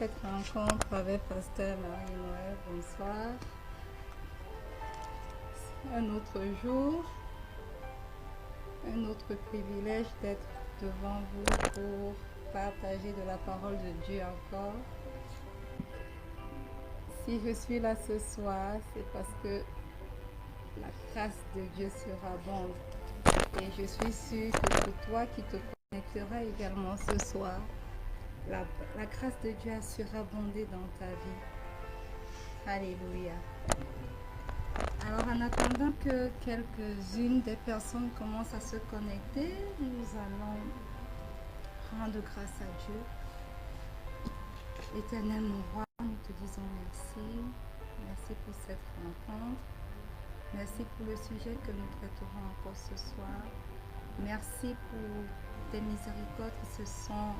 cette rencontre avec Pasteur Marie-Noël. Bonsoir. Un autre jour, un autre privilège d'être devant vous pour partager de la parole de Dieu encore. Si je suis là ce soir, c'est parce que la grâce de Dieu surabonde. Et je suis sûre que pour toi qui te connecteras également ce soir, la grâce de Dieu a surabondé dans ta vie. Alléluia. Alors en attendant que quelques-unes des personnes commencent à se connecter, nous allons rendre grâce à Dieu. Éternel mon roi, nous te disons merci. Merci pour cette rencontre. Merci pour le sujet que nous traiterons encore ce soir. Merci pour tes miséricordes qui se sont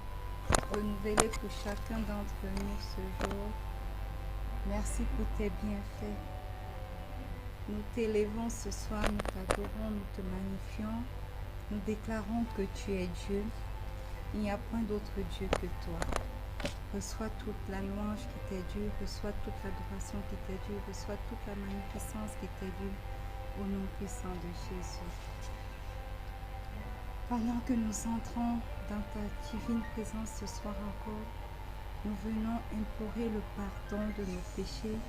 renouvelées pour chacun d'entre nous ce jour. Merci pour tes bienfaits. Nous t'élevons ce soir, nous t'adorons, nous te magnifions. Nous déclarons que tu es Dieu. Il n'y a point d'autre Dieu que toi. Reçois toute la louange qui t'est due, reçois toute l'adoration qui t'est due, reçois toute la magnificence qui t'est due, au nom puissant de Jésus. Pendant que nous entrons dans ta divine présence ce soir encore, nous venons implorer le pardon de nos péchés.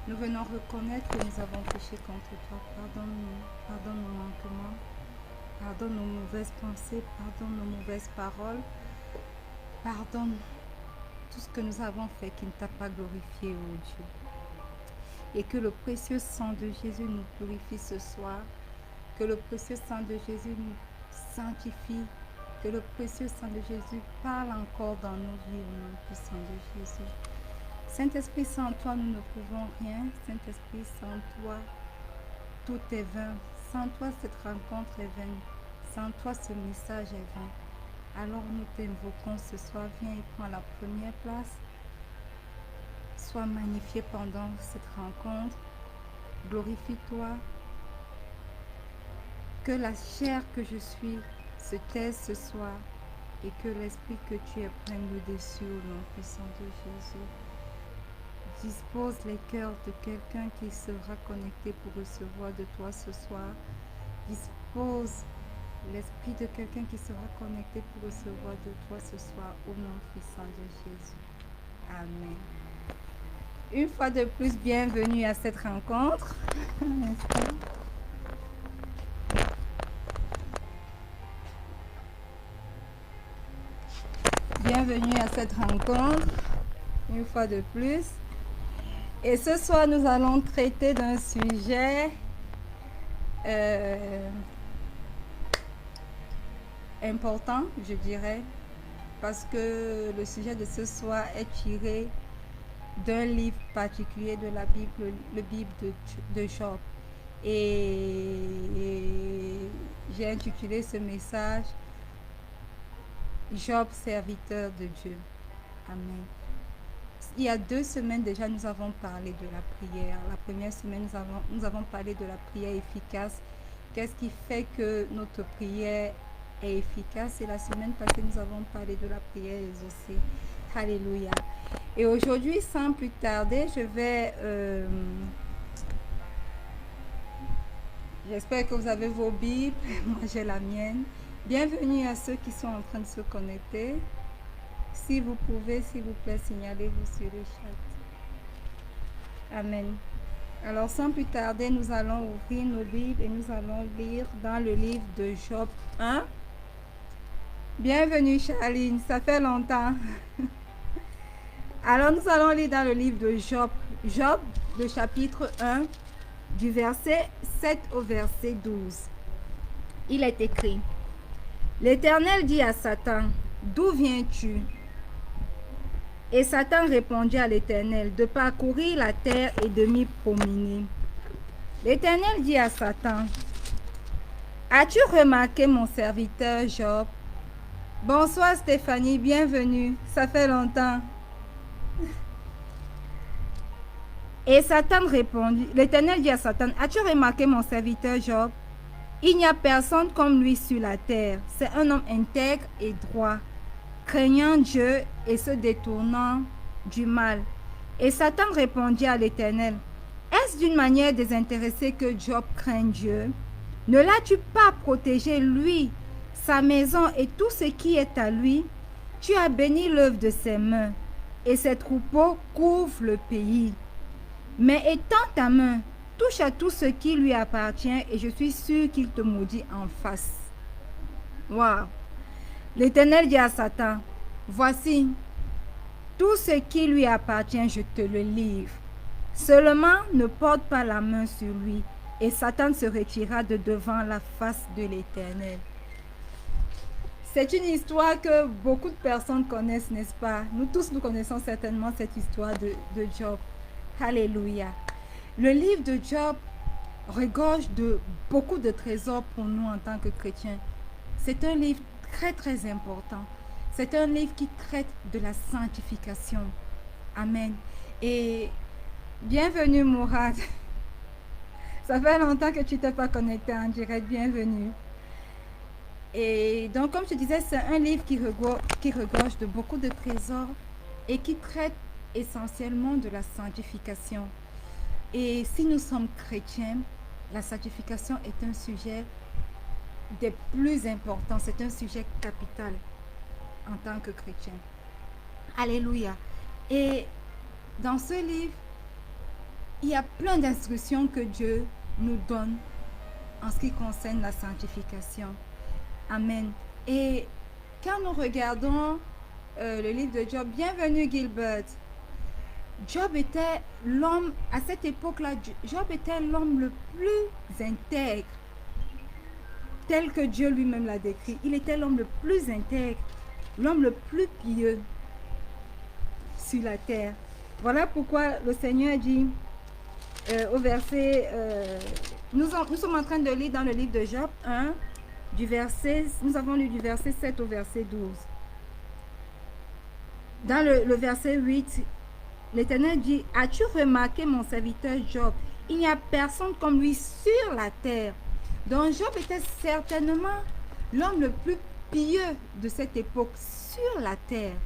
Nous venons reconnaître que nous avons péché contre toi. Pardonne-nous, pardonne nos manquements, pardonne nos mauvaises pensées, pardonne nos mauvaises paroles, pardonne tout ce que nous avons fait qui ne t'a pas glorifié, ô Dieu. Et que le précieux sang de Jésus nous purifie ce soir, que le précieux sang de Jésus nous sanctifie, que le précieux sang de Jésus parle encore dans nos vies au nom puissant de Jésus. Saint-Esprit, sans toi, nous ne pouvons rien. Saint-Esprit, sans toi, tout est vain. Sans toi, cette rencontre est vaine. Sans toi, ce message est vain. Alors nous t'invoquons ce soir, viens et prends la première place. Sois magnifié pendant cette rencontre. Glorifie-toi. Que la chair que je suis se taise ce soir et que l'esprit que tu es prenne le dessus au nom puissant de Jésus. Dispose les cœurs de quelqu'un qui sera connecté pour recevoir de toi ce soir. Dispose l'esprit de quelqu'un qui sera connecté pour recevoir de toi ce soir au nom puissant de Jésus. Amen. Une fois de plus, bienvenue à cette rencontre. Bienvenue à cette rencontre, une fois de plus. Et ce soir, nous allons traiter d'un sujet important, je dirais, parce que le sujet de ce soir est tiré d'un livre particulier de la Bible, le Bible de Job. Et j'ai intitulé ce message « Job, serviteur de Dieu ». Amen. Il y a 2 semaines déjà, nous avons parlé de la prière. La première semaine, nous avons parlé de la prière efficace. Qu'est-ce qui fait que notre prière est efficace? Et la semaine passée, nous avons parlé de la prière exaucée. Alléluia. Et aujourd'hui, sans plus tarder, je vais... J'espère que vous avez vos Bibles. Moi, j'ai la mienne. Bienvenue à ceux qui sont en train de se connecter. Si vous pouvez, s'il vous plaît, signalez-vous sur le chat. Amen. Alors, sans plus tarder, nous allons ouvrir nos Bibles et nous allons lire dans le livre de Job 1. Bienvenue, Charline, ça fait longtemps. Alors, nous allons lire dans le livre de Job. Job, le chapitre 1, du verset 7 au verset 12. Il est écrit: L'Éternel dit à Satan, d'où viens-tu? Et Satan répondit à l'Éternel, de parcourir la terre et de m'y promener. L'Éternel dit à Satan, as-tu remarqué mon serviteur Job? Bonsoir Stéphanie, bienvenue, ça fait longtemps. Et Satan répondit, l'Éternel dit à Satan, as-tu remarqué mon serviteur Job? Il n'y a personne comme lui sur la terre. C'est un homme intègre et droit, craignant Dieu et se détournant du mal. Et Satan répondit à l'Éternel, est-ce d'une manière désintéressée que Job craint Dieu? Ne l'as-tu pas protégé, lui, sa maison et tout ce qui est à lui? Tu as béni l'œuvre de ses mains, et ses troupeaux couvrent le pays. Mais étends ta main, touche à tout ce qui lui appartient, et je suis sûr qu'il te maudit en face. Waouh! L'Éternel dit à Satan, voici, tout ce qui lui appartient, je te le livre. Seulement, ne porte pas la main sur lui. Et Satan se retira de devant la face de l'Éternel. C'est une histoire que beaucoup de personnes connaissent, n'est-ce pas? Nous tous, nous connaissons certainement cette histoire de Job. Alléluia. Le livre de Job regorge de beaucoup de trésors pour nous en tant que chrétiens. C'est un livre très, très important. C'est un livre qui traite de la sanctification. Amen. Et bienvenue, Mourad. Ça fait longtemps que tu t'es pas connecté en direct. Bienvenue. Et donc, comme je disais, c'est un livre qui regorge de beaucoup de trésors et qui traite essentiellement de la sanctification. Et si nous sommes chrétiens, la sanctification est un sujet des plus importants. C'est un sujet capital en tant que chrétien. Alléluia. Et dans ce livre, il y a plein d'instructions que Dieu nous donne en ce qui concerne la sanctification. Amen. Et quand nous regardons le livre de Job, bienvenue Gilbert. Job était l'homme, à cette époque-là, Job était l'homme le plus intègre, tel que Dieu lui-même l'a décrit. Il était l'homme le plus intègre, l'homme le plus pieux sur la terre. Voilà pourquoi le Seigneur dit au verset, nous sommes en train de lire dans le livre de Job 1, nous avons lu du verset 7 au verset 12. Dans le verset 8, l'Éternel dit, as-tu remarqué mon serviteur Job? Il n'y a personne comme lui sur la terre. Donc Job était certainement l'homme le plus pieux de cette époque sur la terre.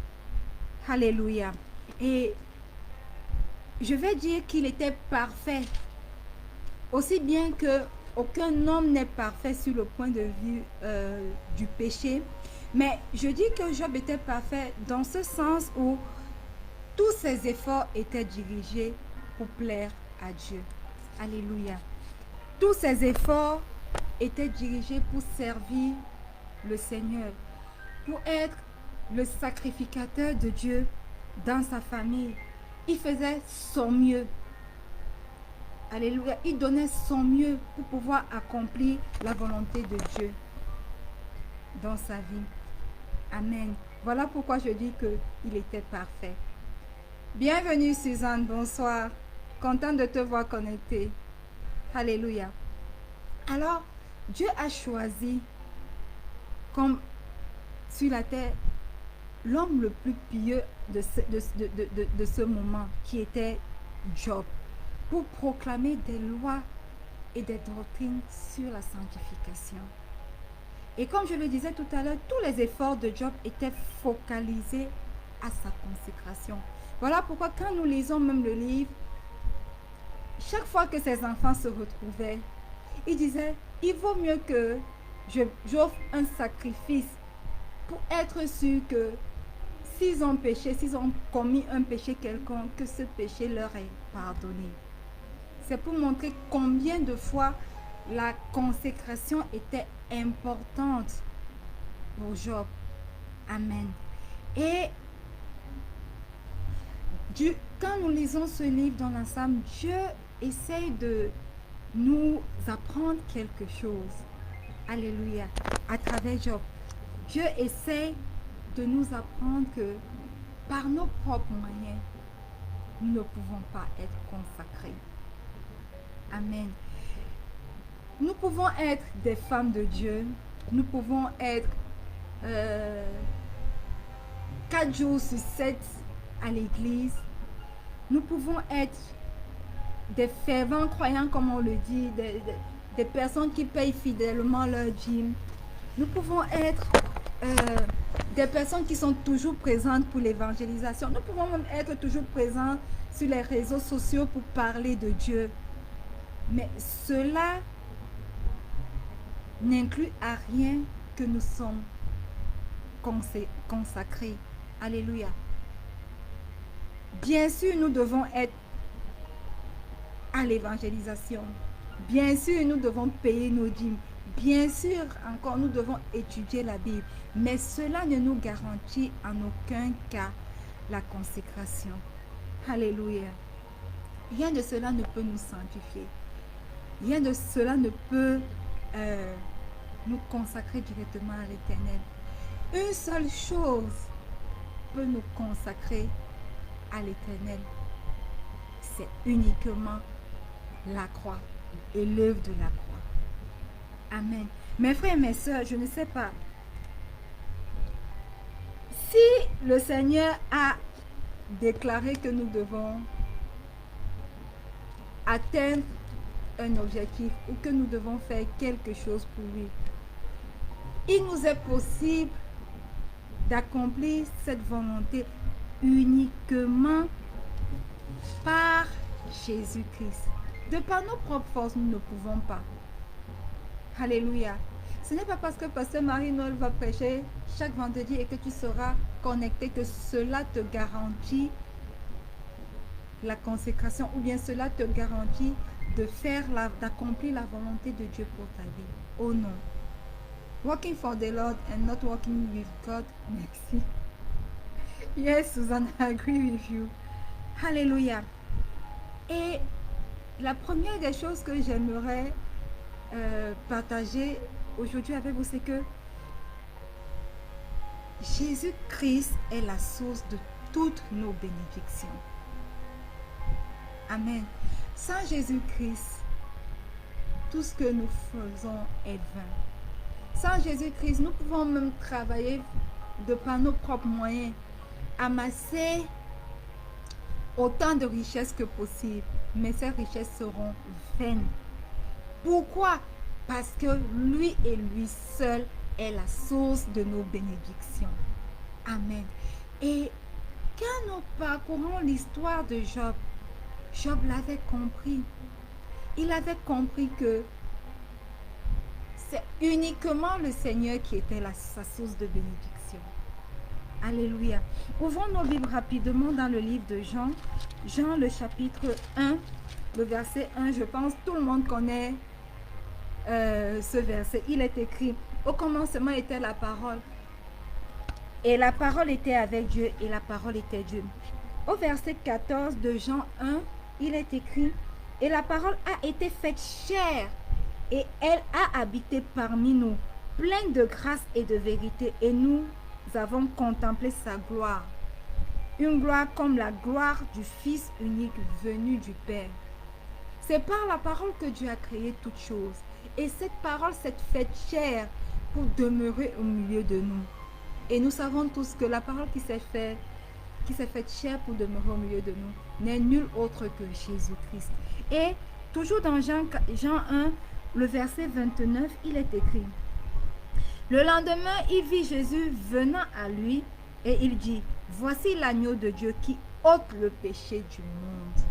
Alléluia. Et je vais dire qu'il était parfait. Aussi bien que aucun homme n'est parfait sur le point de vue du péché. Mais je dis que Job était parfait dans ce sens où tous ses efforts étaient dirigés pour plaire à Dieu. Alléluia. Tous ses efforts étaient dirigés pour servir le Seigneur, pour être le sacrificateur de Dieu dans sa famille. Il faisait son mieux. Alléluia. Il donnait son mieux pour pouvoir accomplir la volonté de Dieu dans sa vie. Amen. Voilà pourquoi je dis qu'il était parfait. Bienvenue Suzanne, bonsoir. Content de te voir connectée. Alléluia. Alors, Dieu a choisi comme sur la terre l'homme le plus pieux de ce moment, qui était Job, pour proclamer des lois et des doctrines sur la sanctification. Et comme je le disais tout à l'heure, tous les efforts de Job étaient focalisés à sa consécration. Voilà pourquoi quand nous lisons même le livre, chaque fois que ses enfants se retrouvaient, il disait, il vaut mieux que j'offre un sacrifice pour être sûr que s'ils ont péché, s'ils ont commis un péché quelconque, que ce péché leur est pardonné. C'est pour montrer combien de fois la consécration était importante pour Job. Amen. Et quand nous lisons ce livre dans l'ensemble, Dieu essaye de nous apprendre quelque chose. Alléluia. À travers Job. Dieu essaye de nous apprendre que par nos propres moyens, nous ne pouvons pas être consacrés. Amen. Nous pouvons être des femmes de Dieu. Nous pouvons être 4 jours sur 7 à l'église. Nous pouvons être des fervents croyants, comme on le dit, des personnes qui payent fidèlement leur dîme. Nous pouvons être euh, des personnes qui sont toujours présentes pour l'évangélisation. Nous pouvons même être toujours présents sur les réseaux sociaux pour parler de Dieu. Mais cela n'inclut à rien que nous sommes consacrés. Alléluia. Bien sûr, nous devons être à l'évangélisation. Bien sûr, nous devons payer nos dîmes. Bien sûr, encore, nous devons étudier la Bible. Mais cela ne nous garantit en aucun cas la consécration. Alléluia. Rien de cela ne peut nous sanctifier. Rien de cela ne peut nous consacrer directement à l'Éternel. Une seule chose peut nous consacrer à l'Éternel. C'est uniquement la croix et l'œuvre de la croix. Amen. Mes frères et mes sœurs, je ne sais pas. Si le Seigneur a déclaré que nous devons atteindre un objectif ou que nous devons faire quelque chose pour lui, il nous est possible d'accomplir cette volonté uniquement par Jésus-Christ. De par nos propres forces, nous ne pouvons pas. Alléluia. Ce n'est pas parce que Pasteur Marie-Noël va prêcher chaque vendredi et que tu seras connecté que cela te garantit la consécration ou bien cela te garantit d'accomplir la volonté de Dieu pour ta vie. Oh non. Working for the Lord and not working with God. Merci. Yes, Susan, I agree with you. Alléluia. Et la première des choses que j'aimerais partager aujourd'hui avec vous, c'est que Jésus-Christ est la source de toutes nos bénédictions. Amen. Sans Jésus-Christ, tout ce que nous faisons est vain. Sans Jésus-Christ, nous pouvons même travailler de par nos propres moyens, amasser autant de richesses que possible, mais ces richesses seront vaines. Pourquoi? Parce que lui et lui seul est la source de nos bénédictions. Amen. Et quand nous parcourons l'histoire de Job, Job l'avait compris. Il avait compris que c'est uniquement le Seigneur qui était sa source de bénédiction. Alléluia. Ouvrons nos Bibles rapidement dans le livre de Jean. Jean, le chapitre 1, le verset 1. Je pense que tout le monde connaît ce verset. Il est écrit: au commencement était la parole. Et la parole était avec Dieu et la parole était Dieu. Au verset 14 de Jean 1, il est écrit: et la parole a été faite chair et elle a habité parmi nous, pleine de grâce et de vérité, et nous avons contemplé sa gloire. Une gloire comme la gloire du Fils unique venu du Père. C'est par la parole que Dieu a créé toutes choses. Et cette parole s'est faite chair pour demeurer au milieu de nous. Et nous savons tous que la parole qui s'est faite chair pour demeurer au milieu de nous n'est nul autre que Jésus-Christ. Et toujours dans Jean 1, le verset 29, il est écrit: le lendemain, il vit Jésus venant à lui et il dit: voici l'agneau de Dieu qui ôte le péché du monde.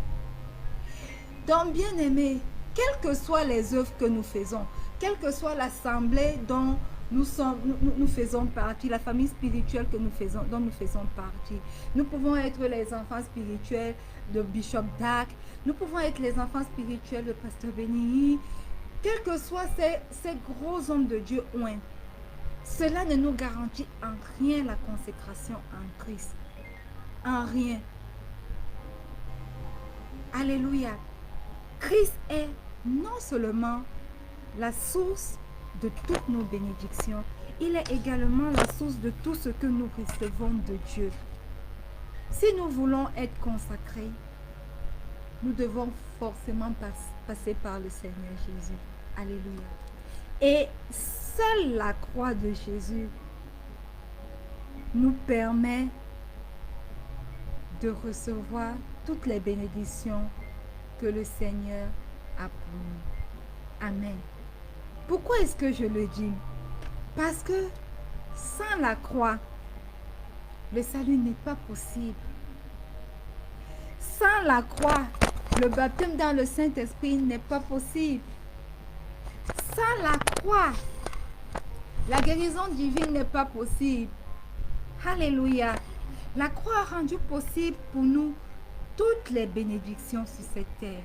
Donc, bien-aimés, quelles que soient les œuvres que nous faisons, quelle que soit l'assemblée dont nous faisons partie, la famille spirituelle dont nous faisons partie, nous pouvons être les enfants spirituels de Bishop Dag, nous pouvons être les enfants spirituels de Pasteur Béni, quels que soient ces gros hommes de Dieu oints, cela ne nous garantit en rien la consécration en Christ. En rien. Alléluia. Christ est non seulement la source de toutes nos bénédictions, il est également la source de tout ce que nous recevons de Dieu. Si nous voulons être consacrés, nous devons forcément passer par le Seigneur Jésus. Alléluia. Et seule la croix de Jésus nous permet de recevoir toutes les bénédictions que le Seigneur a pour nous. Amen. Pourquoi est-ce que je le dis? Parce que Sans la croix, le salut n'est pas possible. Sans la croix, le baptême dans le Saint-Esprit n'est pas possible. Sans la croix, la guérison divine n'est pas possible. Alléluia. La croix a rendu possible pour nous toutes les bénédictions sur cette terre.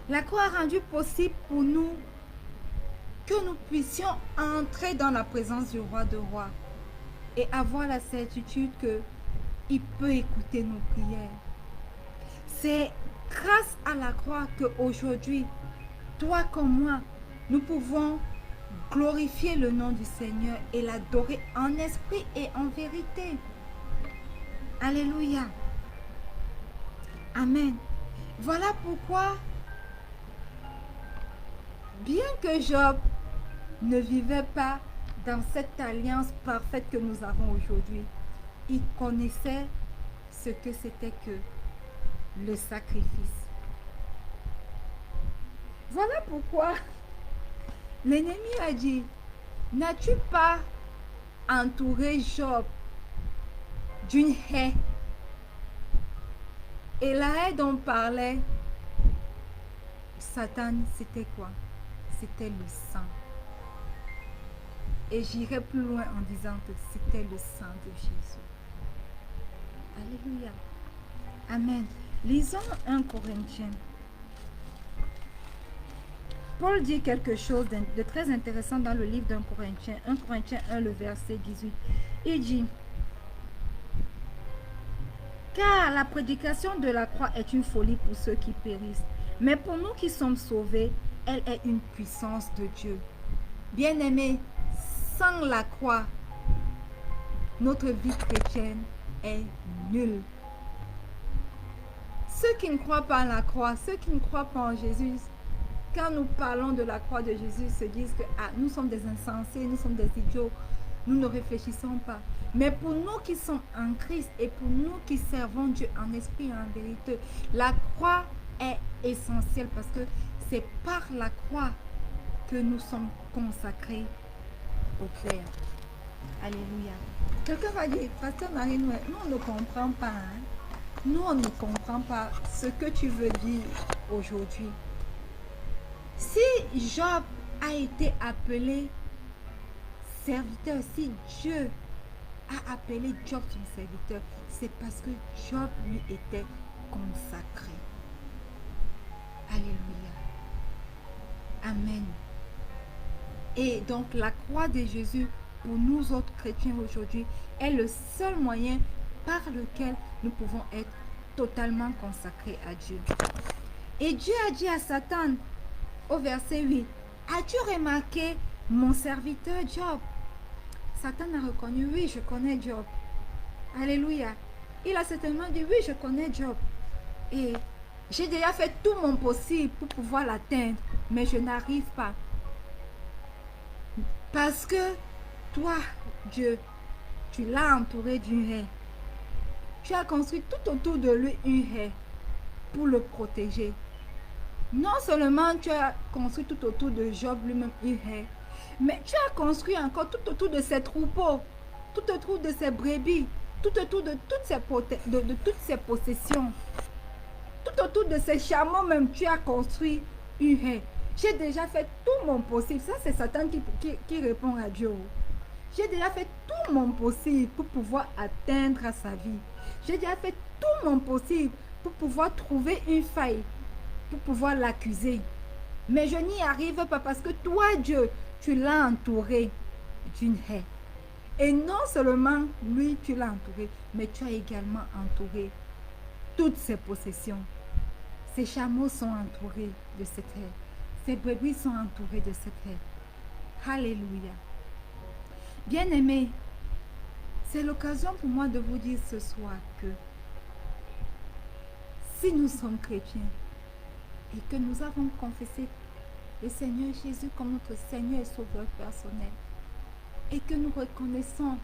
La croix a rendu possible pour nous que nous puissions entrer dans la présence du roi de rois et avoir la certitude qu'il peut écouter nos prières. C'est grâce à la croix qu'aujourd'hui, toi comme moi, nous pouvons glorifier le nom du Seigneur et l'adorer en esprit et en vérité. Alléluia. Amen. Voilà pourquoi, bien que Job ne vivait pas dans cette alliance parfaite que nous avons aujourd'hui, il connaissait ce que c'était que le sacrifice. Voilà pourquoi l'ennemi a dit, n'as-tu pas entouré Job d'une haie? Et la haie dont parlait Satan, c'était quoi? C'était le sang. Et j'irai plus loin en disant que c'était le sang de Jésus. Alléluia. Amen. Lisons 1 Corinthiens. Paul dit quelque chose de très intéressant dans le livre d'un Corinthien. 1 Corinthiens 1, le verset 18. Il dit, car la prédication de la croix est une folie pour ceux qui périssent. Mais pour nous qui sommes sauvés, elle est une puissance de Dieu. Bien-aimés, sans la croix, notre vie chrétienne est nulle. Ceux qui ne croient pas à la croix, ceux qui ne croient pas en Jésus, quand nous parlons de la croix de Jésus, se disent que nous sommes des insensés, nous sommes des idiots, nous ne réfléchissons pas. Mais pour nous qui sommes en Christ et pour nous qui servons Dieu en esprit et en vérité, la croix est essentielle parce que c'est par la croix que nous sommes consacrés au Père. Alléluia. Quelqu'un va dire, Pasteur Marie, nous on ne comprend pas. Hein? Nous on ne comprend pas ce que tu veux dire aujourd'hui. Si Job a été appelé serviteur, si Dieu a appelé Job son serviteur, c'est parce que Job lui était consacré. Alléluia. Amen. Et donc la croix de Jésus pour nous autres chrétiens aujourd'hui est le seul moyen par lequel nous pouvons être totalement consacrés à Dieu. Et Dieu a dit à Satan au verset 8, as-tu remarqué mon serviteur Job? Satan a reconnu, oui, je connais Job. Alléluia. Il a certainement dit, oui, je connais Job. Et j'ai déjà fait tout mon possible pour pouvoir l'atteindre, mais je n'arrive pas. Parce que toi, Dieu, tu l'as entouré d'une haie. Tu as construit tout autour de lui une haie pour le protéger. Non seulement tu as construit tout autour de Job lui-même une haie, mais tu as construit encore tout autour de ses troupeaux, tout autour de ses brebis, tout autour de toutes ses possessions, tout autour de ses chameaux même, tu as construit une haie. J'ai déjà fait tout mon possible. Ça, c'est Satan qui répond à Dieu. J'ai déjà fait tout mon possible pour pouvoir atteindre à sa vie. J'ai déjà fait tout mon possible pour pouvoir trouver une faille, pour pouvoir l'accuser. Mais je n'y arrive pas parce que toi, Dieu, tu l'as entouré d'une haie. Et non seulement lui, tu l'as entouré, mais tu as également entouré toutes ses possessions. Ses chameaux sont entourés de cette haie. Ses brebis sont entourés de cette haie. Alléluia. Bien-aimés, c'est l'occasion pour moi de vous dire ce soir que si nous sommes chrétiens et que nous avons confessé le Seigneur Jésus comme notre Seigneur et Sauveur personnel et que nous reconnaissons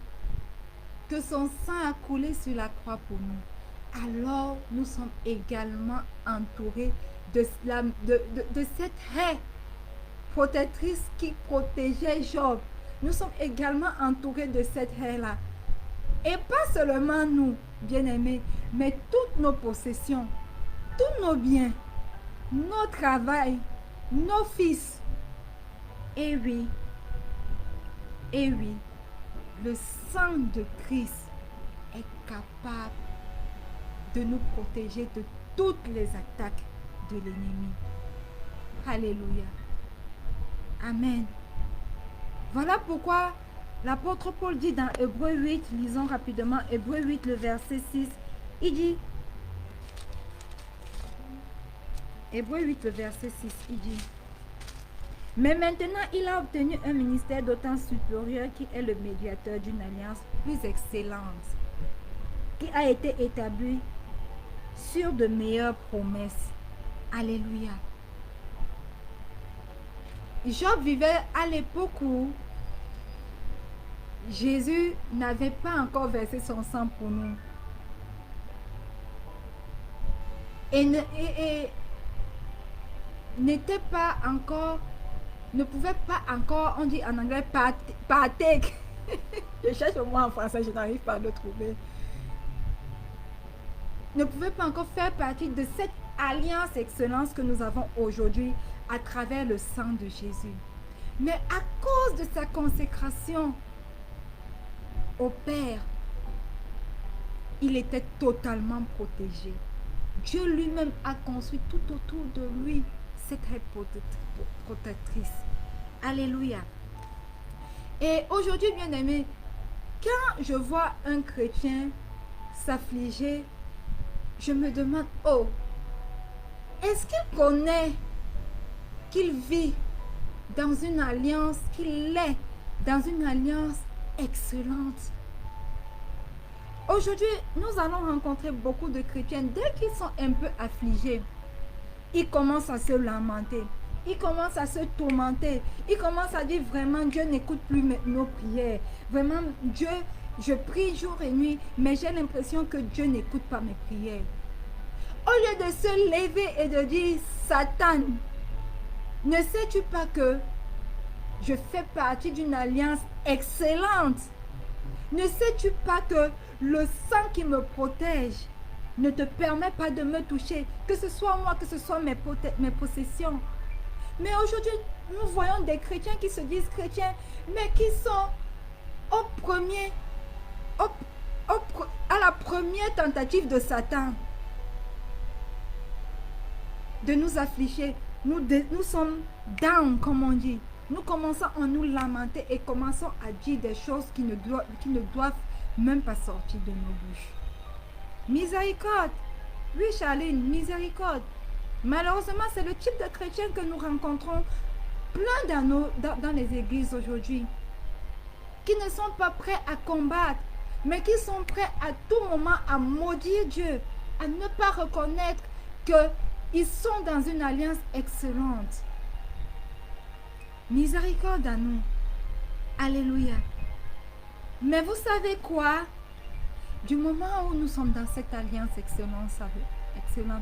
que son sang a coulé sur la croix pour nous, alors nous sommes également entourés de cette haie protectrice qui protégeait Job. nous sommes également entourés de cette haie-là. Et pas seulement nous, bien-aimés, mais toutes nos possessions, tous nos biens, nos travail, nos fils. Et oui, le sang de Christ est capable de nous protéger de toutes les attaques de l'ennemi. Alléluia. Amen. Voilà pourquoi l'apôtre Paul dit dans Hébreux 8, lisons rapidement Hébreux 8, le verset 6, il dit, Hébreux 8, le verset 6, il dit, mais maintenant il a obtenu un ministère d'autant supérieur qui est le médiateur d'une alliance plus excellente, qui a été établie sur de meilleures promesses. Alléluia. Job vivait à l'époque où Jésus n'avait pas encore versé son sang pour nous. Et n'était pas encore, ne pouvait pas encore, on dit en anglais, partake. Je cherche le mot en français, je n'arrive pas à le trouver. Ne pouvait pas encore faire partie de cette alliance excellence que nous avons aujourd'hui à travers le sang de Jésus. Mais à cause de sa consécration au Père, il était totalement protégé. Dieu lui-même a construit tout autour de lui cette haie protectrice. Alléluia. Et aujourd'hui, bien-aimés, quand je vois un chrétien s'affliger, je me demande, oh, est-ce qu'il connaît qu'il vit dans une alliance, qu'il est dans une alliance excellente? Aujourd'hui, nous allons rencontrer beaucoup de chrétiens. Dès qu'ils sont un peu affligés, ils commencent à se lamenter. Ils commencent à se tourmenter. Ils commencent à dire vraiment, Dieu n'écoute plus nos prières. Vraiment, Dieu, je prie jour et nuit, mais j'ai l'impression que Dieu n'écoute pas mes prières. Au lieu de se lever et de dire, Satan, ne sais-tu pas que je fais partie d'une alliance excellente? Ne sais-tu pas que le sang qui me protège ne te permet pas de me toucher, que ce soit moi, que ce soit mes possessions? Mais aujourd'hui, nous voyons des chrétiens qui se disent chrétiens, mais qui sont à la première tentative de Satan de nous affliger. Nous sommes down, comme on dit. Nous commençons à nous lamenter et commençons à dire des choses qui ne doivent même pas sortir de nos bouches. Miséricorde. Oui, Charline, miséricorde. Malheureusement, c'est le type de chrétien que nous rencontrons plein dans les églises aujourd'hui, qui ne sont pas prêts à combattre, mais qui sont prêts à tout moment à maudire Dieu, à ne pas reconnaître qu'ils sont dans une alliance excellente. Miséricorde à nous. Alléluia. Mais vous savez quoi? Du moment où nous sommes dans cette alliance excellente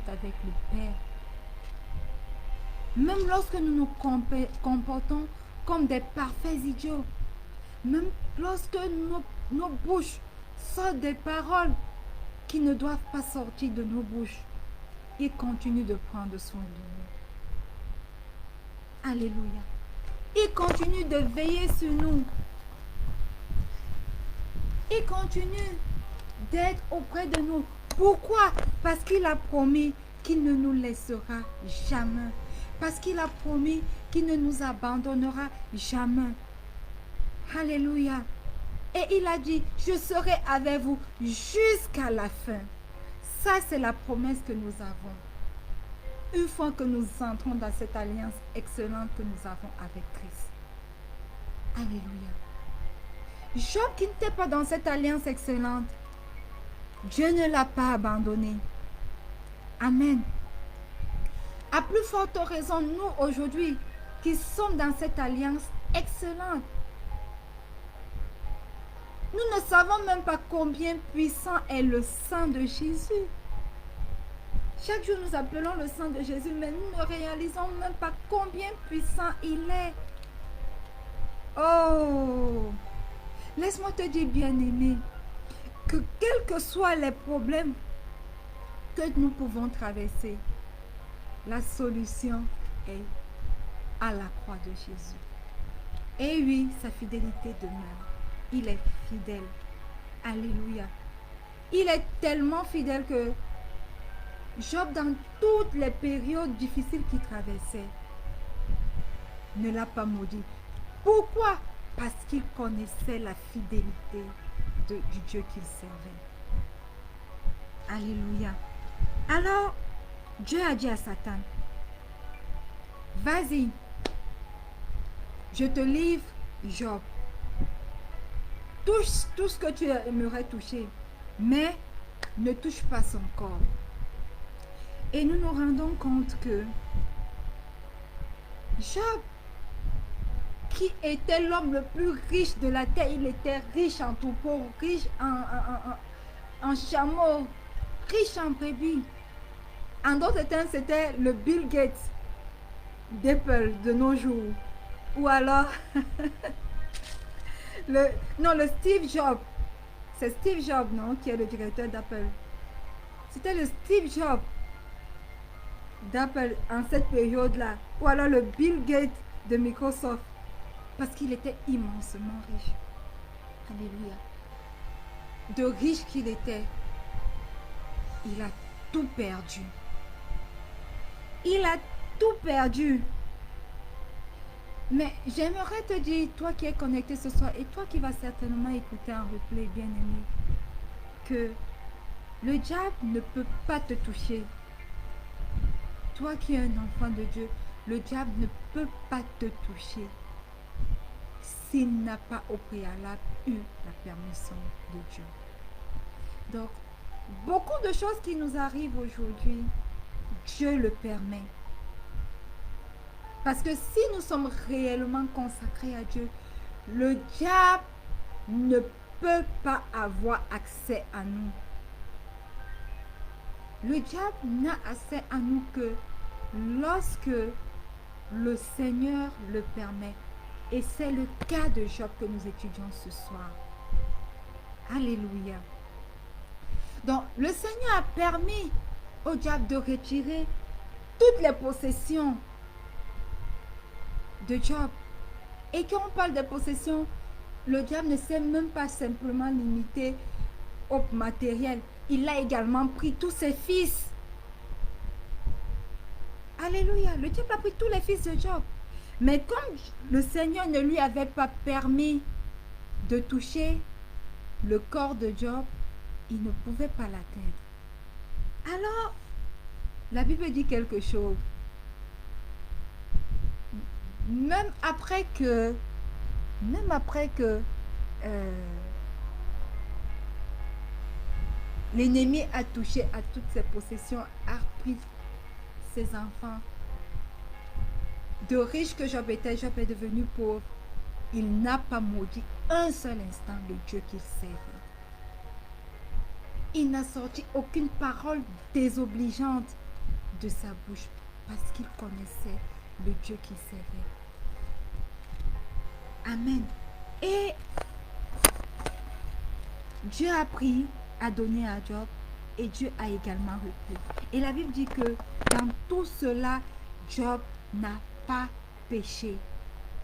avec le Père, même lorsque nous nous comportons comme des parfaits idiots, même lorsque nos bouches sortent des paroles qui ne doivent pas sortir de nos bouches, il continue de prendre soin de nous. Alléluia. Il continue de veiller sur nous. Il continue d'être auprès de nous. Pourquoi? Parce qu'il a promis qu'il ne nous laissera jamais. Parce qu'il a promis qu'il ne nous abandonnera jamais. Alléluia. Et il a dit, je serai avec vous jusqu'à la fin. Ça, c'est la promesse que nous avons. Une fois que nous entrons dans cette alliance excellente que nous avons avec Christ. Alléluia. Job qui n'était pas dans cette alliance excellente, Dieu ne l'a pas abandonné. Amen. À plus forte raison, nous aujourd'hui, qui sommes dans cette alliance excellente, nous ne savons même pas combien puissant est le sang de Jésus. Chaque jour, nous appelons le sang de Jésus, mais nous ne réalisons même pas combien puissant il est. Oh, laisse-moi te dire, bien-aimé, que quels que soient les problèmes que nous pouvons traverser, la solution est à la croix de Jésus. Et oui, sa fidélité demeure. Il est fidèle. Alléluia. Il est tellement fidèle que Job, dans toutes les périodes difficiles qu'il traversait, ne l'a pas maudit. Pourquoi? Parce qu'il connaissait la fidélité du Dieu qu'il servait. Alléluia. Alors, Dieu a dit à Satan, vas-y, je te livre Job. Touche tout ce que tu aimerais toucher, mais ne touche pas son corps. Et nous nous rendons compte que Job, qui était l'homme le plus riche de la terre, il était riche en troupeaux, riche en chameaux, riche en brebis. En d'autres termes, c'était le Bill Gates d'Apple de nos jours. Ou alors, le Steve Jobs. C'est Steve Jobs, non, qui est le directeur d'Apple. C'était le Steve Jobs d'Apple en cette période-là. Ou alors le Bill Gates de Microsoft. Parce qu'il était immensement riche. Alléluia. De riche qu'il était, il a tout perdu. Il a tout perdu. Mais j'aimerais te dire, toi qui es connecté ce soir et toi qui vas certainement écouter un replay, bien-aimé, que le diable ne peut pas te toucher. Toi qui es un enfant de Dieu, le diable ne peut pas te toucher s'il n'a pas au préalable eu la permission de Dieu. Donc, beaucoup de choses qui nous arrivent aujourd'hui, Dieu le permet. Parce que si nous sommes réellement consacrés à Dieu, le diable ne peut pas avoir accès à nous. Le diable n'a accès à nous que lorsque le Seigneur le permet. Et c'est le cas de Job que nous étudions ce soir. Alléluia. Donc, le Seigneur a permis au diable de retirer toutes les possessions de Job. Et quand on parle de possessions, le diable ne s'est même pas simplement limité au matériel. Il a également pris tous ses fils. Alléluia. Le diable a pris tous les fils de Job. Mais comme le Seigneur ne lui avait pas permis de toucher le corps de Job, il ne pouvait pas l'atteindre. Alors, la Bible dit quelque chose. Même après que l'ennemi a touché à toutes ses possessions, a pris ses enfants. De riche que Job était, Job est devenu pauvre. Il n'a pas maudit un seul instant le Dieu qu'il servait. Il n'a sorti aucune parole désobligeante de sa bouche parce qu'il connaissait le Dieu qu'il servait. Amen. Et Dieu a pris, a donné à Job et Dieu a également repris. Et la Bible dit que dans tout cela, Job n'a pas péché.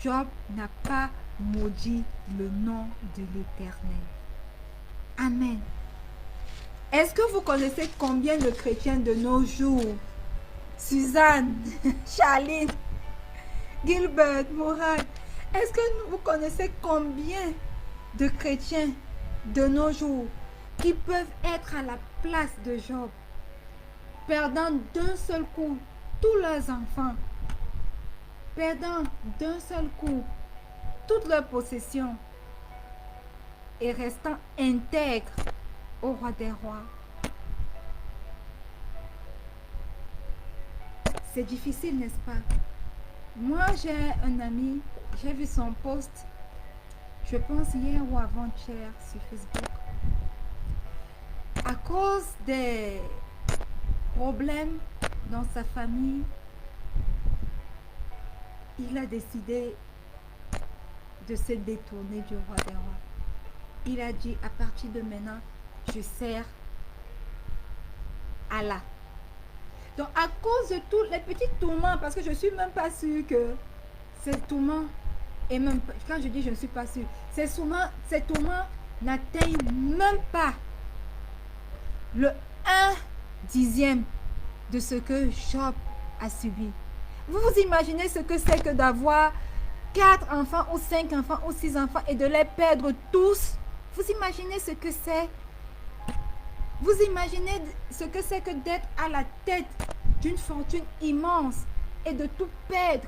Job n'a pas maudit le nom de l'Éternel. Amen. Est-ce que vous connaissez combien de chrétiens de nos jours? Suzanne, Charline, Gilbert, Mourad. Est-ce que vous connaissez combien de chrétiens de nos jours qui peuvent être à la place de Job, perdant d'un seul coup tous leurs enfants, perdant d'un seul coup toutes leurs possessions et restant intègres au roi des rois? C'est difficile, n'est-ce pas? Moi, j'ai un ami, j'ai vu son post, je pense hier ou avant-hier sur Facebook. À cause des problèmes dans sa famille, il a décidé de se détourner du roi des rois. Il a dit, à partir de maintenant, je sers Allah. Donc, à cause de tous les petits tourments, parce que je ne suis même pas sûre que ces tourments, et même quand je dis je ne suis pas sûre, ces tourments n'atteignent même pas le 1/10 de ce que Job a subi. Vous vous imaginez ce que c'est que d'avoir 4 enfants ou 5 enfants ou 6 enfants et de les perdre tous? Vous imaginez ce que c'est? Vous imaginez ce que c'est que d'être à la tête d'une fortune immense et de tout perdre?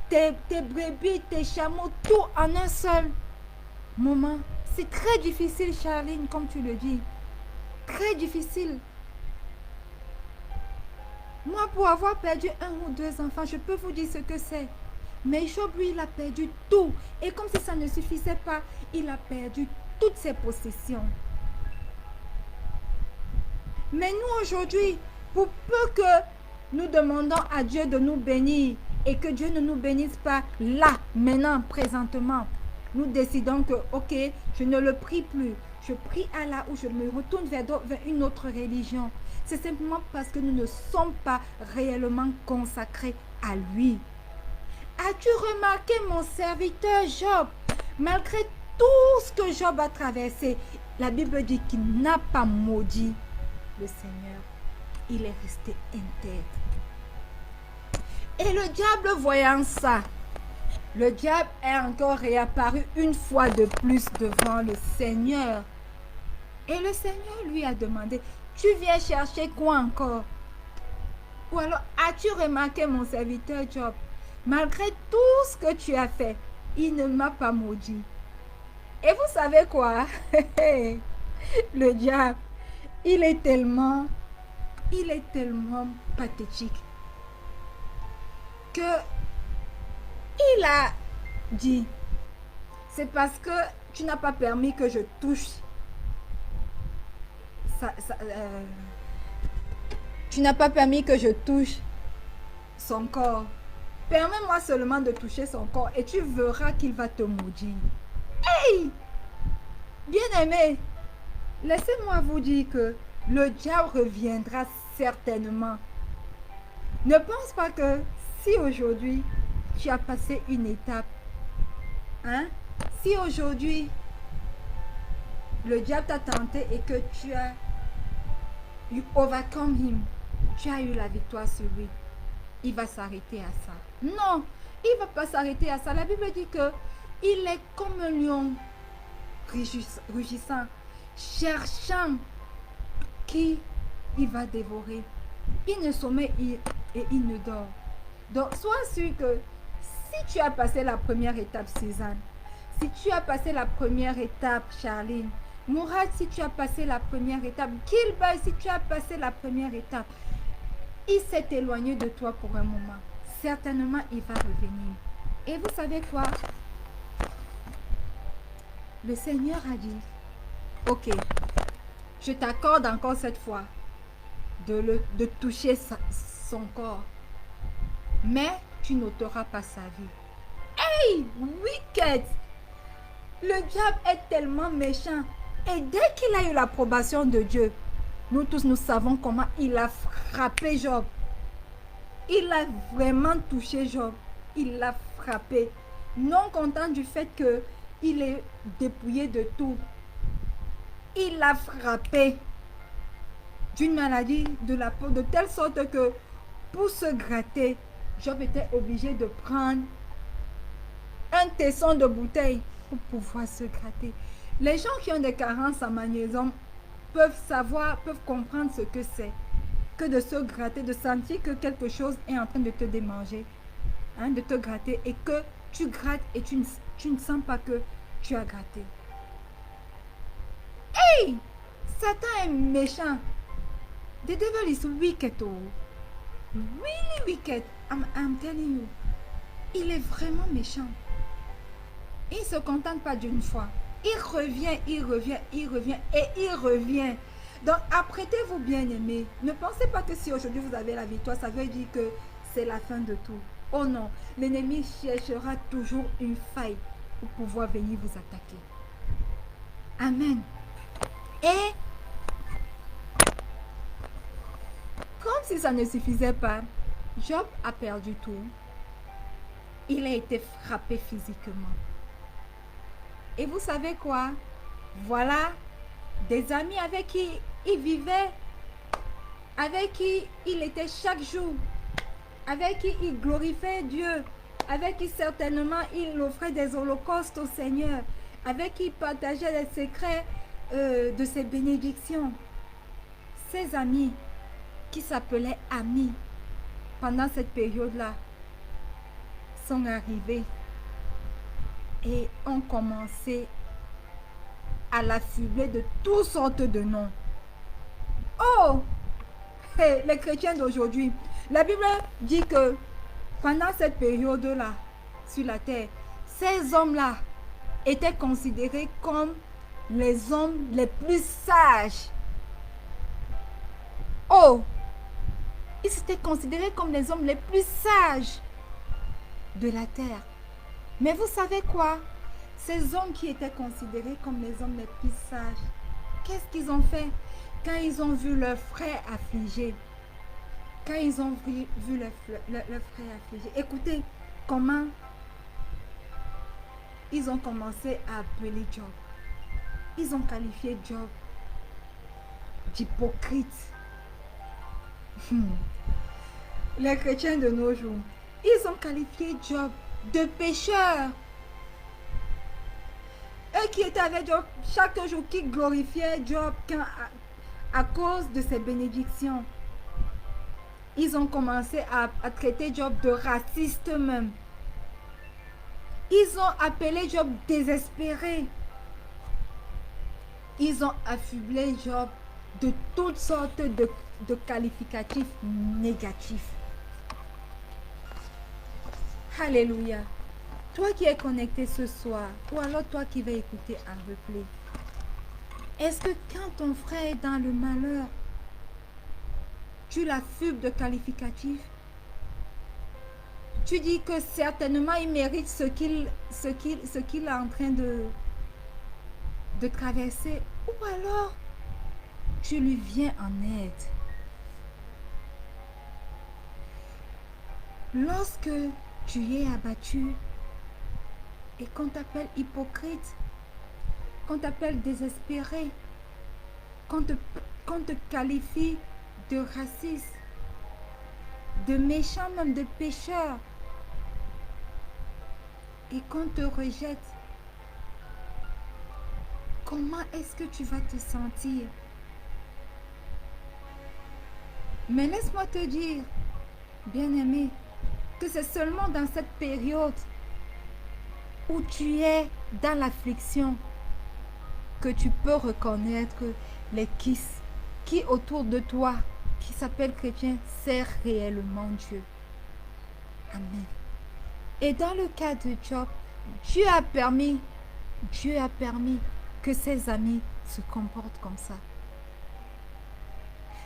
Tes brebis, tes chameaux, tout en un seul moment. C'est très difficile, Charline, comme tu le dis. Très difficile. Moi, pour avoir perdu 1 ou 2 enfants, je peux vous dire ce que c'est. Mais Job, lui, il a perdu tout. Et comme si ça ne suffisait pas, il a perdu toutes ses possessions. Mais nous, aujourd'hui, pour peu que nous demandons à Dieu de nous bénir et que Dieu ne nous bénisse pas là, maintenant, présentement, nous décidons que, ok, je ne le prie plus. Je prie Allah ou je me retourne vers une autre religion. C'est simplement parce que nous ne sommes pas réellement consacrés à lui. As-tu remarqué mon serviteur Job? Malgré tout ce que Job a traversé, la Bible dit qu'il n'a pas maudit le Seigneur. Il est resté intègre. Et le diable, voyant ça, le diable est encore réapparu une fois de plus devant le Seigneur. Et le Seigneur lui a demandé, tu viens chercher quoi encore? Ou alors, as-tu remarqué mon serviteur Job? Malgré tout ce que tu as fait, il ne m'a pas maudit. Et vous savez quoi? Le diable, il est tellement pathétique que il a dit, c'est parce que tu n'as pas permis que je touche tu n'as pas permis que je touche son corps. Permets-moi seulement de toucher son corps et tu verras qu'il va te maudire. Hey! Bien-aimé, laissez-moi vous dire que le diable reviendra certainement. Ne pense pas que si aujourd'hui tu as passé une étape, si aujourd'hui le diable t'a tenté et que tu as overcome him, tu as eu la victoire sur lui, il va s'arrêter à ça. Non, il ne va pas s'arrêter à ça. La Bible dit que il est comme un lion rugissant, cherchant qui il va dévorer. Il ne sommeille et il ne dort. Donc, sois sûr que si tu as passé la première étape, Suzanne, si tu as passé la première étape, Charline, Mourad, si tu as passé la première étape, Gilbert, si tu as passé la première étape, il s'est éloigné de toi pour un moment. Certainement, il va revenir. Et vous savez quoi? Le Seigneur a dit, ok, je t'accorde encore cette fois de toucher son corps. Mais tu n'ôteras pas sa vie. Hey, wicked! Le diable est tellement méchant. Et dès qu'il a eu l'approbation de Dieu, nous tous nous savons comment il a frappé Job. Il a vraiment touché Job. Il l'a frappé. Non content du fait qu'il est dépouillé de tout. Il l'a frappé d'une maladie de la peau, de telle sorte que pour se gratter, Job était obligé de prendre un tesson de bouteille pour pouvoir se gratter. Les gens qui ont des carences en magnésium peuvent comprendre ce que c'est que de se gratter, de sentir que quelque chose est en train de te démanger, de te gratter et que tu grattes et tu ne sens pas que tu as gratté. Hey! Satan est méchant. The devil is wicked. Oh. Really wicked. I'm telling you. Il est vraiment méchant. Il ne se contente pas d'une fois. Il revient et il revient. Donc, apprêtez-vous bien aimés. Ne pensez pas que si aujourd'hui vous avez la victoire, ça veut dire que c'est la fin de tout. Oh non, l'ennemi cherchera toujours une faille pour pouvoir venir vous attaquer. Amen. Et comme si ça ne suffisait pas, Job a perdu tout. Il a été frappé physiquement. Et vous savez quoi? Voilà des amis avec qui il vivait, avec qui il était chaque jour, avec qui il glorifiait Dieu, avec qui certainement il offrait des holocaustes au Seigneur, avec qui il partageait les secrets de ses bénédictions. Ses amis, qui s'appelaient amis, pendant cette période-là, sont arrivés et ont commencé à l'affubler de toutes sortes de noms. Oh! Hey, les chrétiens d'aujourd'hui, la Bible dit que pendant cette période-là, sur la terre, ces hommes-là étaient considérés comme les hommes les plus sages. Oh! Ils étaient considérés comme les hommes les plus sages de la terre. Mais vous savez quoi? Ces hommes qui étaient considérés comme les hommes les plus sages, qu'est-ce qu'ils ont fait? Quand ils ont vu leurs frères affligés, quand ils ont vu leurs frères affligés, écoutez comment ils ont commencé à appeler Job. Ils ont qualifié Job d'hypocrite. Les chrétiens de nos jours, ils ont qualifié Job de pécheur. Eux qui étaient avec Job chaque jour, qui glorifiaient Job à cause de ses bénédictions. Ils ont commencé à traiter Job de raciste même. Ils ont appelé Job désespéré. Ils ont affublé Job de toutes sortes de qualificatifs négatifs. Alléluia. Toi qui es connecté ce soir, ou alors toi qui vas écouter un replay, est-ce que quand ton frère est dans le malheur, tu l'affubles de qualificatifs? Tu dis que certainement il mérite ce qu'il est en train de traverser, ou alors tu lui viens en aide. Lorsque tu es abattu et qu'on t'appelle hypocrite, qu'on t'appelle désespéré, qu'on te qualifie de raciste, de méchant, même de pécheur, et qu'on te rejette, comment est-ce que tu vas te sentir? Mais laisse-moi te dire, bien-aimé, que c'est seulement dans cette période où tu es dans l'affliction que tu peux reconnaître les qui autour de toi, qui s'appellent chrétiens, servent réellement Dieu. Amen. Et dans le cas de Job, Dieu a permis que ses amis se comportent comme ça.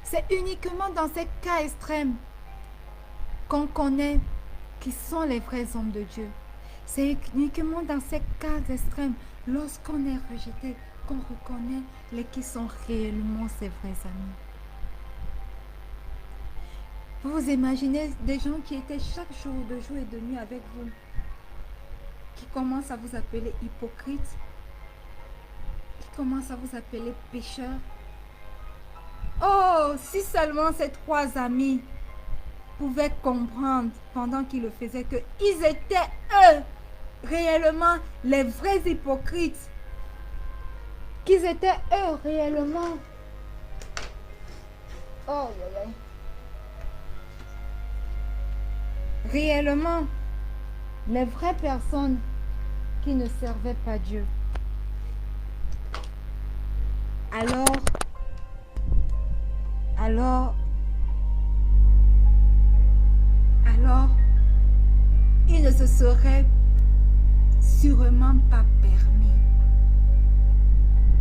C'est uniquement dans ces cas extrêmes qu'on connaît qui sont les vrais hommes de Dieu. C'est uniquement dans ces cas extrêmes, lorsqu'on est rejeté, qu'on reconnaît les qui sont réellement ses vrais amis. Vous vous imaginez des gens qui étaient chaque jour et de nuit avec vous, qui commencent à vous appeler hypocrite, qui commencent à vous appeler pécheur. Oh, si seulement ces trois amis pouvaient comprendre pendant qu'ils le faisaient qu'ils étaient eux réellement les vrais hypocrites, qu'ils étaient eux réellement réellement les vraies personnes qui ne servaient pas Dieu. Alors, il ne se serait sûrement pas permis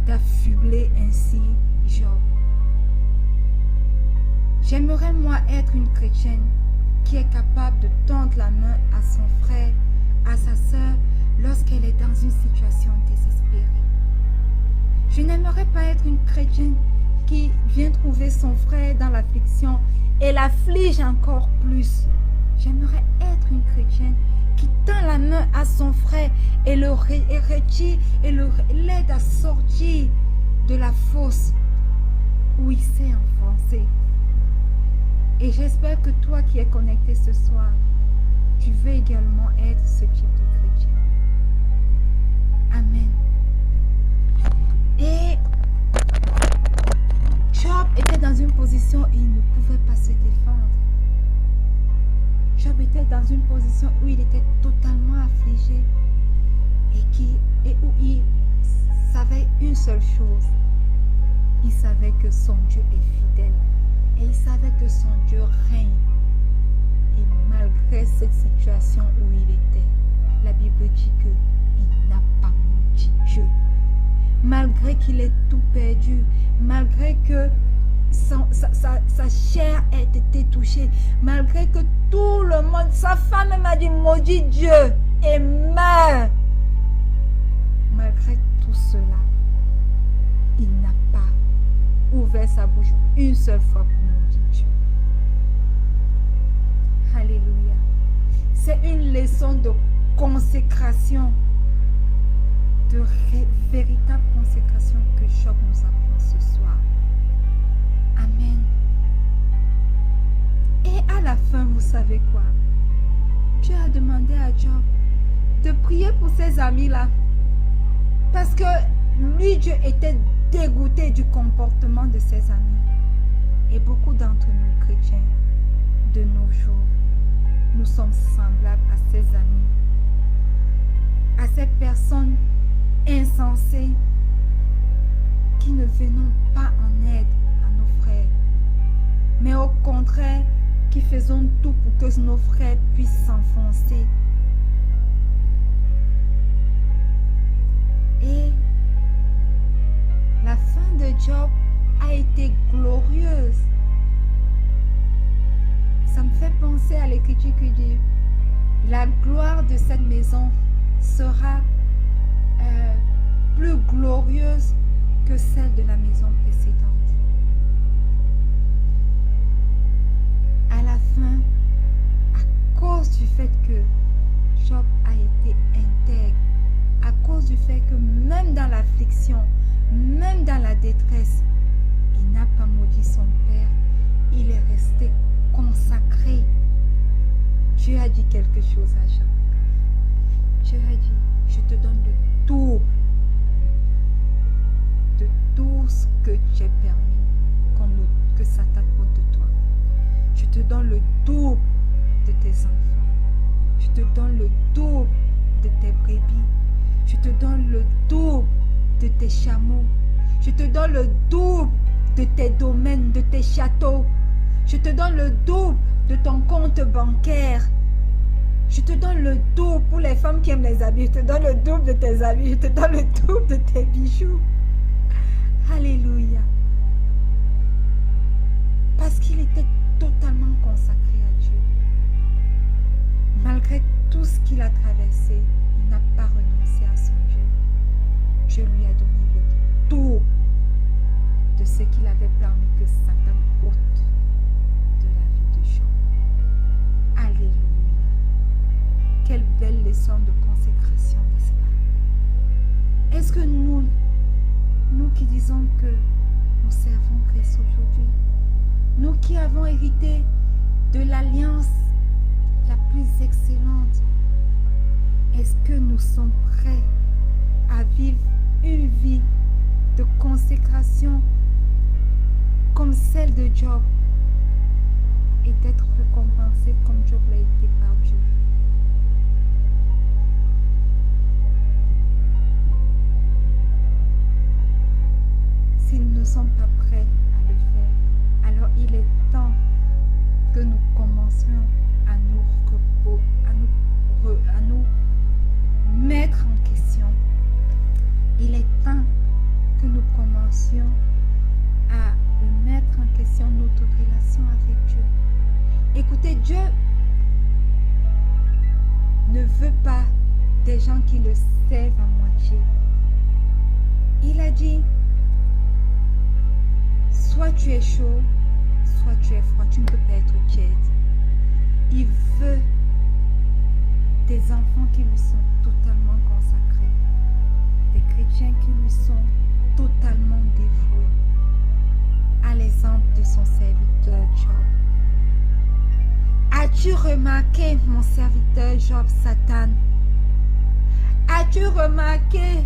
d'affubler ainsi Job. J'aimerais moi être une chrétienne qui est capable de tendre la main à son frère, à sa sœur, lorsqu'elle est dans une situation désespérée. Je n'aimerais pas être une chrétienne qui vient trouver son frère dans l'affliction et l'afflige encore plus. J'aimerais être une chrétienne qui tend la main à son frère et le retire et l'aide à sortir de la fosse où il s'est enfoncé. Et j'espère que toi qui es connecté ce soir, tu veux également être ce type de chrétien. Amen. Et Job était dans une position où il ne pouvait pas se défendre. Job était dans une position où il était totalement affligé et où il savait une seule chose. Il savait que son Dieu est fidèle et il savait que son Dieu règne. Et malgré cette situation où il était, la Bible dit qu'il n'a pas maudit Dieu. Malgré qu'il ait tout perdu, malgré que sa chair ait été touchée, malgré que tout le monde, sa femme m'a dit maudit Dieu et meurt. Malgré tout cela, il n'a pas ouvert sa bouche une seule fois pour maudire Dieu. Alléluia. C'est une leçon de consécration, de véritable consécration que Job nous apprend ce soir. Amen. Et à la fin, vous savez quoi? Dieu a demandé à Job de prier pour ses amis-là. Parce que lui, Dieu était dégoûté du comportement de ses amis. Et beaucoup d'entre nous, chrétiens, de nos jours, nous sommes semblables à ces amis, à ces personnes insensées qui ne venons pas en aide à nos frères, mais au contraire, qui faisons tout pour que nos frères puissent s'enfoncer. Et la fin de Job a été glorieuse. Ça me fait penser à l'écriture qui dit la gloire de cette maison sera plus glorieuse que celle de la maison précédente. À la fin, à cause du fait que Job a été intègre, à cause du fait que même dans l'affliction, même dans la détresse, il n'a pas maudit son père, il est resté consacré. Dieu a dit quelque chose à Job. Dieu a dit, je te donne le double de tout ce que j'ai permis que Satan ôte de toi. Je te donne le double de tes enfants. Je te donne le double de tes brebis. Je te donne le double de tes chameaux. Je te donne le double de tes domaines, de tes châteaux. Je te donne le double de ton compte bancaire. Je te donne le double pour les femmes qui aiment les habits. Je te donne le double de tes habits. Je te donne le double de tes bijoux. Alléluia. Parce qu'il était totalement consacré à Dieu. Malgré tout ce qu'il a traversé, il n'a pas renoncé à son Dieu. Dieu lui a donné le double de ce qu'il avait permis que Satan ôte de la vie de Job. Alléluia. Quelle belle leçon de consécration, n'est-ce pas? Est-ce que nous qui disons que nous servons Christ aujourd'hui, nous qui avons hérité de l'alliance la plus excellente, est-ce que nous sommes prêts à vivre une vie de consécration comme celle de Job et d'être récompensés comme Job l'a été par Dieu? Si nous ne sommes pas prêts à le faire, alors il est temps que nous commencions à nous mettre en question. Il est temps que nous commencions à mettre en question notre relation avec Dieu. Écoutez, Dieu veut pas des gens qui le servent à moitié. Il a dit, soit tu es chaud, soit tu es froid, tu ne peux pas être tiède. Il veut des enfants qui lui sont totalement consacrés, des chrétiens qui lui sont totalement dévoués, à l'exemple de son serviteur Job. As-tu remarqué, mon serviteur Job, Satan? As-tu remarqué,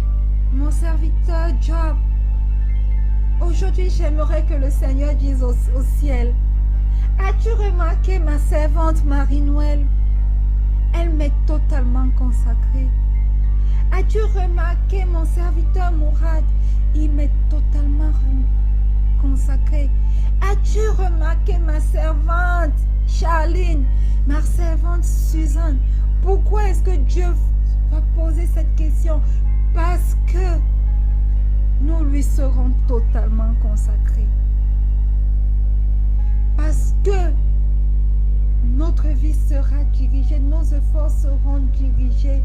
mon serviteur Job? Aujourd'hui, j'aimerais que le Seigneur dise au ciel, as-tu remarqué ma servante Marie-Noël? Elle m'est totalement consacrée. As-tu remarqué mon serviteur Mourad? Il m'est totalement consacré. As-tu remarqué ma servante Charline, ma servante Suzanne? Pourquoi est-ce que Dieu va poser cette question? Parce que nous lui serons totalement consacrés. Parce que notre vie sera dirigée, nos efforts seront dirigés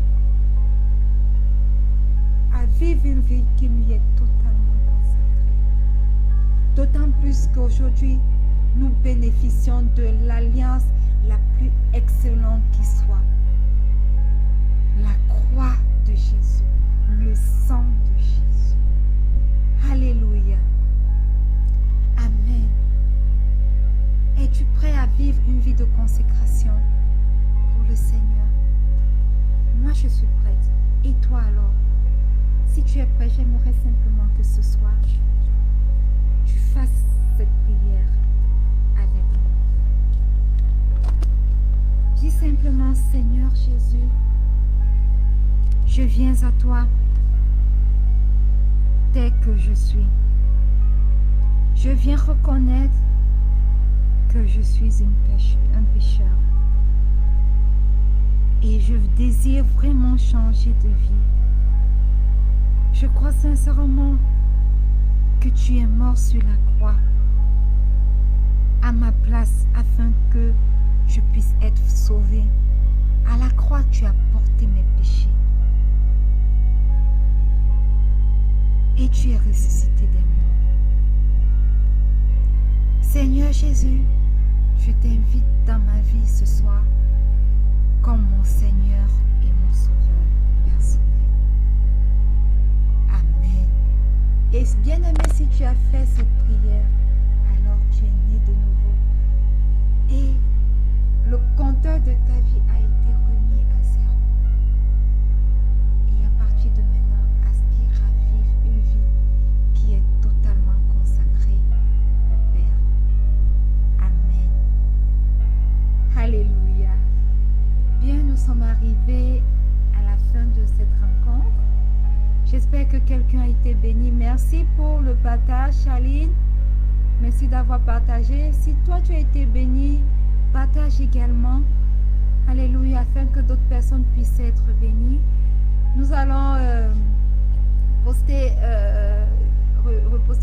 à vivre une vie qui lui est totalement consacrée. D'autant plus qu'aujourd'hui, nous bénéficions de l'alliance la plus excellente qui soit. La croix de Jésus, le sang de Jésus. Alléluia. Amen. Es-tu prêt à vivre une vie de consécration pour le Seigneur? Moi, je suis prête. Et toi alors? Si tu es prêt, j'aimerais simplement que ce soir, tu fasses cette prière avec moi. Dis simplement, Seigneur Jésus, je viens à toi tel que je suis. Je viens reconnaître que je suis un pécheur. Et je désire vraiment changer de vie. Je crois sincèrement que tu es mort sur la croix à ma place afin que je puisse être sauvé. À la croix, tu as porté mes péchés. Et tu es ressuscité des morts. Seigneur Jésus, je t'invite dans ma vie ce soir comme mon Seigneur et mon Sauveur personnel. Amen. Et bien aimé, si tu as fait cette prière, alors tu es né de nouveau. Et le compteur de ta vie a été remis à zéro. Et à partir de maintenant, aspire à vivre une vie qui est totalement consacrée au Père. Amen. Alléluia. Bien, nous sommes arrivés à la fin de cette rencontre. J'espère que quelqu'un a été béni. Merci pour le partage, Charline. Merci d'avoir partagé. Si toi tu as été béni, partage également. Alléluia, afin que d'autres personnes puissent être bénies. Nous allons reposter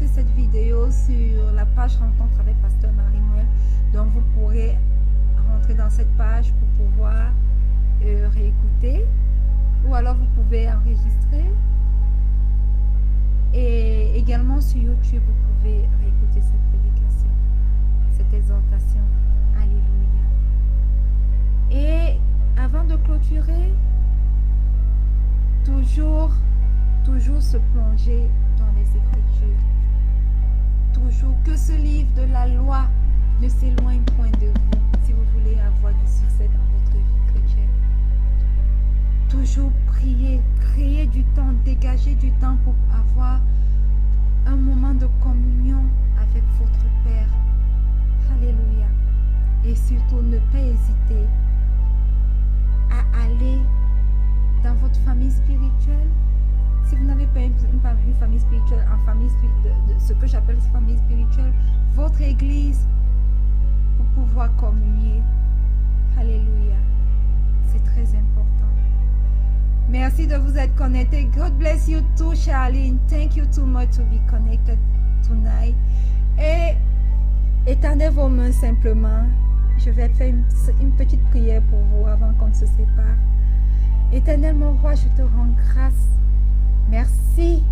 cette vidéo sur la page Rencontre avec Pasteur Marie-Noël. Donc vous pourrez rentrer dans cette page pour pouvoir réécouter. Ou alors vous pouvez enregistrer. Et également sur YouTube, vous pouvez réécouter cette prédication, cette exhortation. Alléluia. Et avant de clôturer, toujours se plonger dans les Écritures. Toujours que ce livre de la loi ne s'éloigne point de vous si vous voulez avoir du succès dans votre vie chrétienne. Toujours prier, créer du temps, dégager du temps pour avoir un moment de communion avec votre Père. Alléluia. Et surtout, ne pas hésiter à aller dans votre famille spirituelle. Si vous n'avez pas une famille spirituelle, ce que j'appelle famille spirituelle, votre église, pour pouvoir communier. Alléluia. C'est très important. Merci de vous être connecté. God bless you too, Charlene. Thank you too much to be connected tonight. Et étendez vos mains simplement. Je vais faire une petite prière pour vous avant qu'on se sépare. Éternel mon roi, je te rends grâce. Merci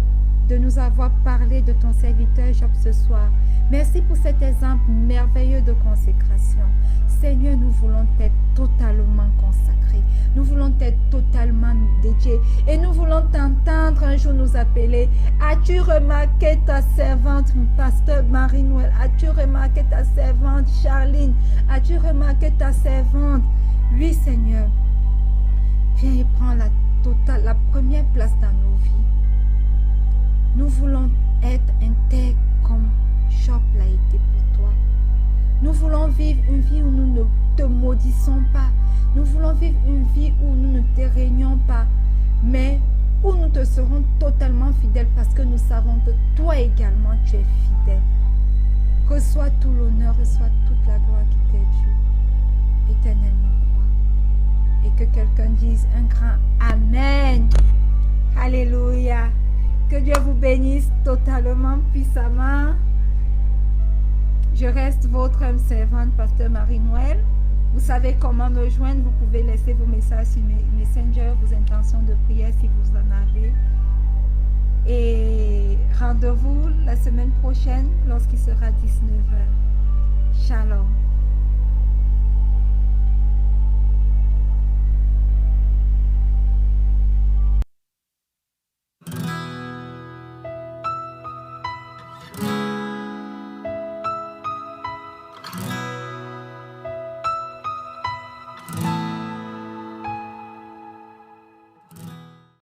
de nous avoir parlé de ton serviteur Job ce soir. Merci pour cet exemple merveilleux de consécration. Seigneur, nous voulons être totalement consacrés. Nous voulons être totalement dédiés. Et nous voulons t'entendre un jour nous appeler. As-tu remarqué ta servante, pasteur Marie-Noël? As-tu remarqué ta servante Charline? As-tu remarqué ta servante? Oui, Seigneur. Viens et prends la première place dans nos vies. Nous voulons être intègres comme Job l'a été pour toi. Nous voulons vivre une vie où nous ne te maudissons pas. Nous voulons vivre une vie où nous ne te régnons pas, mais où nous te serons totalement fidèles parce que nous savons que toi également tu es fidèle. Reçois tout l'honneur, reçois toute la gloire qui t'est due. Éternel mon roi. Et que quelqu'un dise un grand Amen. Alléluia. Que Dieu vous bénisse totalement, puissamment. Je reste votre âme servante, pasteur Marie-Noël. Vous savez comment me joindre. Vous pouvez laisser vos messages sur Messenger, vos intentions de prière si vous en avez. Et rendez-vous la semaine prochaine lorsqu'il sera 19h. Shalom.